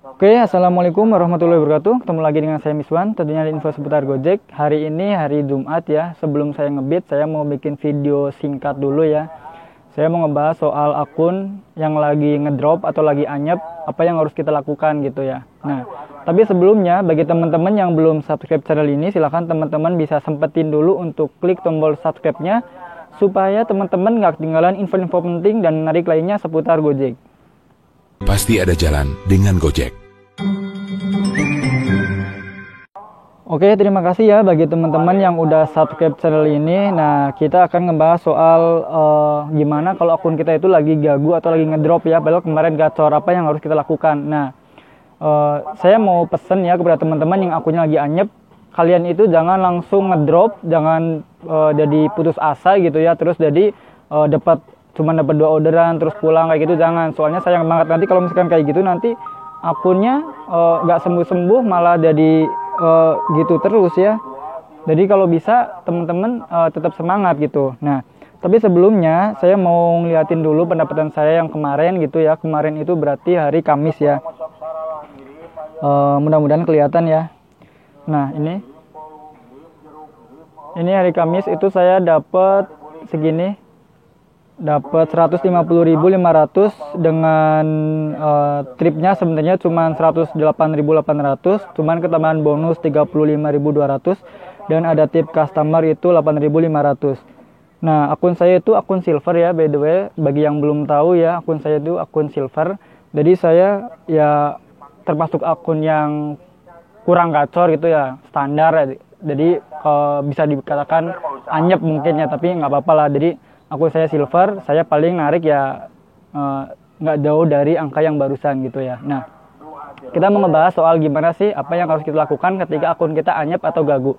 Oke, Assalamualaikum warahmatullahi wabarakatuh. Ketemu lagi dengan saya Miswan, tentunya ada info seputar Gojek. Hari ini hari Jumat ya. Sebelum saya ngebit, saya mau bikin video singkat dulu ya. Saya mau ngebahas soal akun yang lagi ngedrop atau lagi anyep, apa yang harus kita lakukan gitu ya. Nah, tapi sebelumnya bagi teman-teman yang belum subscribe channel ini, silahkan teman-teman bisa sempetin dulu untuk klik tombol subscribe-nya supaya teman-teman nggak ketinggalan info-info penting dan menarik lainnya seputar Gojek. Pasti ada jalan dengan Gojek. Oke, terima kasih ya bagi teman-teman yang udah subscribe channel ini. Nah, kita akan ngebahas soal gimana kalau akun kita itu lagi gagu atau lagi ngedrop ya. Padahal kemarin gacor, apa yang harus kita lakukan. Nah, saya mau pesen ya kepada teman-teman yang akunnya lagi anyep. Kalian itu jangan langsung ngedrop, jangan jadi putus asa gitu ya. Terus jadi cuma dapat 2 orderan terus pulang kayak gitu, jangan. Soalnya sayang banget nanti kalau misalkan kayak gitu, nanti akunnya nggak sembuh-sembuh malah jadi gitu terus ya. Jadi kalau bisa teman-teman tetap semangat gitu. Nah, tapi sebelumnya saya mau ngeliatin dulu pendapatan saya yang kemarin gitu ya. Kemarin itu berarti hari Kamis ya. Mudah-mudahan kelihatan ya. Nah, ini hari Kamis itu saya dapat segini. Dapat 150.500 dengan tripnya sebenarnya cuma 108.800, cuman ketambahan bonus 35.200 dan ada tip customer itu 8.500. Nah, akun saya itu akun silver ya, by the way, bagi yang belum tahu ya, akun saya itu akun silver. Jadi saya ya termasuk akun yang kurang gacor gitu ya, standar ya. Jadi bisa dikatakan anyep mungkin ya, tapi nggak apa-apa lah. Jadi akun saya silver, saya paling narik ya nggak jauh dari angka yang barusan gitu ya. Nah, kita mau ngebahas soal gimana sih apa yang harus kita lakukan ketika akun kita anyep atau gagu.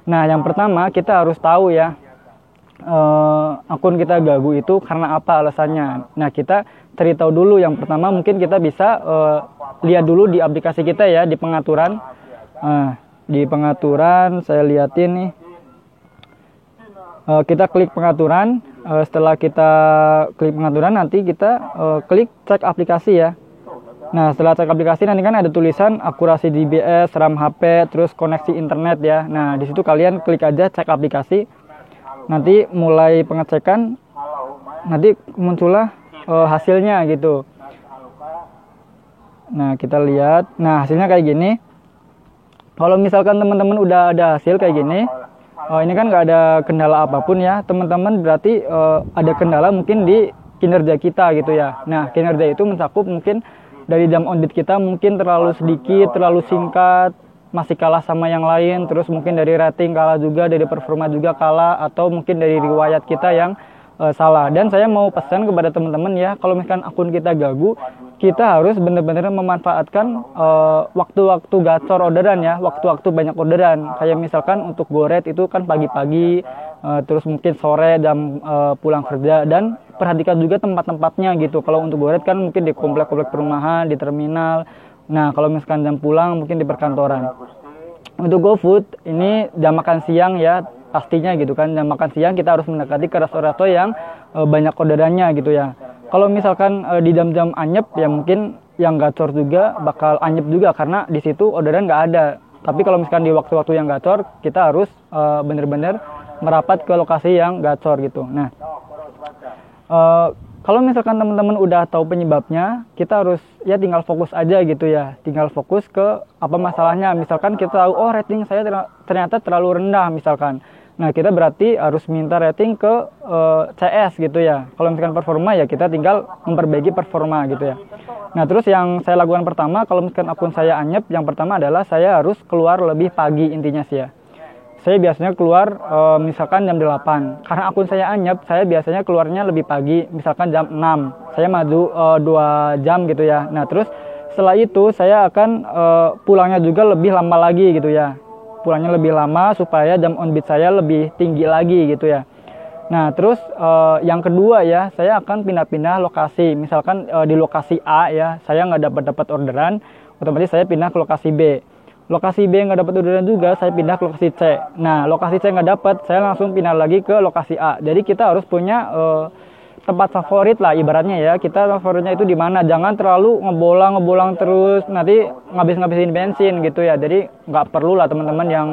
Nah, yang pertama kita harus tahu ya akun kita gagu itu karena apa alasannya. Nah, kita cari tahu dulu. Yang pertama mungkin kita bisa lihat dulu di aplikasi kita ya, di pengaturan. Di pengaturan saya liatin nih. Kita klik pengaturan. Setelah kita klik pengaturan, nanti kita klik cek aplikasi ya. Nah, setelah cek aplikasi nanti kan ada tulisan akurasi GPS, RAM HP, terus koneksi internet ya. Nah, di situ kalian klik aja cek aplikasi. Nanti mulai pengecekan, nanti muncullah hasilnya gitu. Nah, kita lihat. Nah, hasilnya kayak gini. Kalau misalkan teman-teman udah ada hasil kayak gini, ini kan nggak ada kendala apapun ya, teman-teman, berarti ada kendala mungkin di kinerja kita gitu ya. Nah, kinerja itu mencakup mungkin dari jam on bid kita mungkin terlalu sedikit, terlalu singkat, masih kalah sama yang lain, terus mungkin dari rating kalah juga, dari performa juga kalah, atau mungkin dari riwayat kita yang salah. Dan saya mau pesan kepada teman-teman ya, kalau misalkan akun kita gagu, kita harus benar-benar memanfaatkan waktu-waktu gacor orderan ya, waktu-waktu banyak orderan. Kayak misalkan untuk Goret itu kan pagi-pagi, terus mungkin sore jam pulang kerja, dan perhatikan juga tempat-tempatnya gitu. Kalau untuk Goret kan mungkin di komplek-komplek perumahan, di terminal. Nah, kalau misalkan jam pulang mungkin di perkantoran. Untuk GoFood ini jam makan siang ya, pastinya gitu kan. Jam makan siang kita harus mendekati ke restoran yang banyak orderannya gitu ya. Kalau misalkan di jam-jam anyep ya mungkin yang gacor juga bakal anyep juga karena di situ orderan nggak ada. Tapi kalau misalkan di waktu-waktu yang gacor, kita harus benar-benar merapat ke lokasi yang gacor gitu. Nah, kalau misalkan teman-teman udah tahu penyebabnya, kita harus ya tinggal fokus aja gitu ya. Tinggal fokus ke apa masalahnya. Misalkan kita tahu, oh rating saya ternyata terlalu rendah misalkan. Nah, kita berarti harus minta rating ke CS gitu ya. Kalau misalkan performa ya kita tinggal memperbaiki performa gitu ya. Nah, terus yang saya lakukan pertama, kalau misalkan akun saya anyep, yang pertama adalah saya harus keluar lebih pagi intinya sih ya. Saya biasanya keluar misalkan jam 8. Karena akun saya anyep, saya biasanya keluarnya lebih pagi, misalkan jam 6. Saya maju 2 jam gitu ya. Nah, terus setelah itu saya akan pulangnya juga lebih lama lagi gitu ya. Pulangnya lebih lama supaya jam on bid saya lebih tinggi lagi gitu ya. Nah, terus yang kedua ya, saya akan pindah-pindah lokasi. Misalkan di lokasi A ya, saya nggak dapat orderan, otomatis saya pindah ke lokasi B. Lokasi B nggak dapat orderan juga, saya pindah ke lokasi C. Nah, lokasi C nggak dapat, saya langsung pindah lagi ke lokasi A. Jadi kita harus punya tempat favorit lah ibaratnya ya. Kita favoritnya itu di mana, jangan terlalu ngebolang terus nanti ngabisin bensin gitu ya. Jadi nggak perlu lah teman-teman yang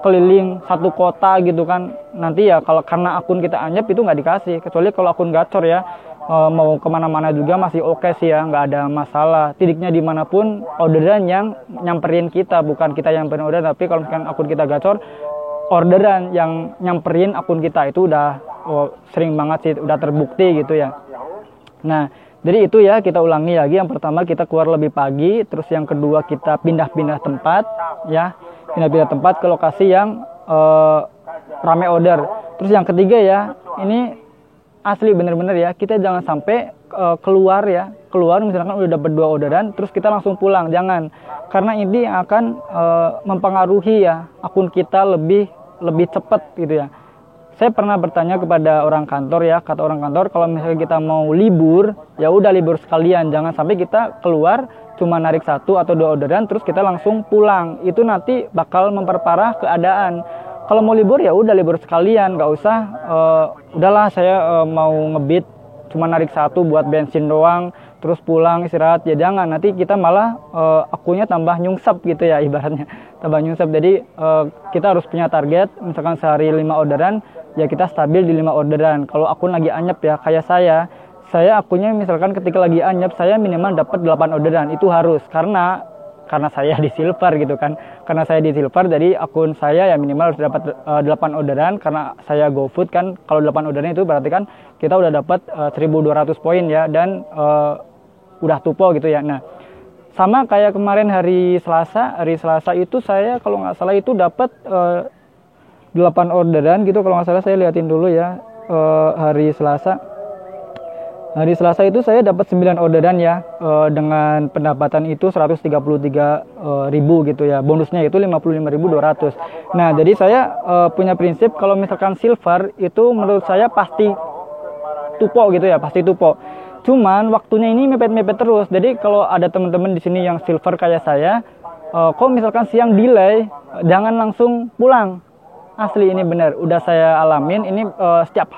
keliling satu kota gitu kan, nanti ya kalau karena akun kita anyep itu nggak dikasih. Kecuali kalau akun gacor ya, mau kemana-mana juga masih oke sih ya, nggak ada masalah. Tidiknya dimanapun orderan yang nyamperin kita, bukan kita yang nyamperin orderan. Tapi kalau misalkan akun kita gacor, orderan yang nyamperin akun kita itu udah sering banget sih, udah terbukti gitu ya. Nah jadi itu ya, kita ulangi lagi. Yang pertama kita keluar lebih pagi, terus yang kedua kita pindah-pindah tempat ya, pindah-pindah tempat ke lokasi yang rame order. Terus yang ketiga ya, ini asli bener-bener ya, kita jangan sampai keluar misalkan udah dapat 2 orderan terus kita langsung pulang, jangan. Karena ini akan mempengaruhi ya akun kita lebih cepat gitu ya. Saya pernah bertanya kepada orang kantor ya, kata orang kantor kalau misalnya kita mau libur, ya udah libur sekalian, jangan sampai kita keluar cuma narik 1 atau 2 orderan terus kita langsung pulang. Itu nanti bakal memperparah keadaan. Kalau mau libur ya udah libur sekalian, nggak usah udahlah saya mau ngebit cuma narik 1 buat bensin doang terus pulang istirahat, ya jangan. Nanti kita malah akunnya tambah nyungsep gitu ya ibaratnya, tambah nyungsep. Jadi kita harus punya target, misalkan sehari 5 orderan ya kita stabil di 5 orderan. Kalau akun lagi anyep ya kayak saya akunnya misalkan ketika lagi anyep saya minimal dapat 8 orderan, itu harus. Karena saya di silver gitu kan, karena saya di silver jadi akun saya ya minimal harus dapat 8 orderan. Karena saya GoFood kan, kalau 8 orderan itu berarti kan kita udah dapat 1.200 poin ya, dan udah tupo gitu ya. Nah sama kayak kemarin hari Selasa itu saya kalau nggak salah itu dapat 8 orderan gitu kalau nggak salah. Saya liatin dulu ya, hari Selasa itu saya dapat 9 orderan ya, dengan pendapatan itu 133.000 gitu ya. Bonusnya itu 55.200. Nah, jadi saya punya prinsip kalau misalkan silver itu menurut saya pasti tupo gitu ya, pasti tupo. Cuman waktunya ini mepet-mepet terus. Jadi kalau ada teman-teman di sini yang silver kayak saya, kok misalkan siang delay, jangan langsung pulang. Asli ini benar, udah saya alamin ini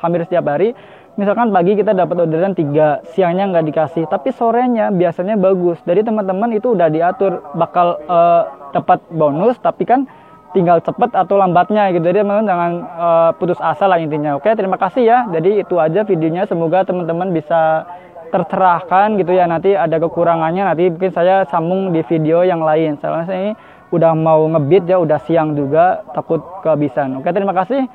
hampir setiap hari. Misalkan pagi kita dapat orderan 3, siangnya nggak dikasih, tapi sorenya biasanya bagus. Jadi teman-teman itu udah diatur bakal dapat bonus, tapi kan tinggal cepet atau lambatnya gitu. Jadi teman-teman jangan putus asa lah intinya. Oke, terima kasih ya. Jadi itu aja videonya. Semoga teman-teman bisa tercerahkan gitu ya. Nanti ada kekurangannya, nanti mungkin saya sambung di video yang lain. Soalnya saya ini udah mau ngebit ya, udah siang juga, takut kehabisan. Oke, terima kasih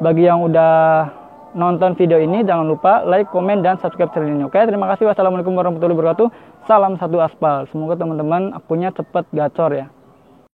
bagi yang udah nonton video ini. Jangan lupa like, komen, dan subscribe channel ini. Oke, terima kasih. Wassalamualaikum warahmatullahi wabarakatuh. Salam satu aspal. Semoga teman-teman akunnya cepet gacor ya.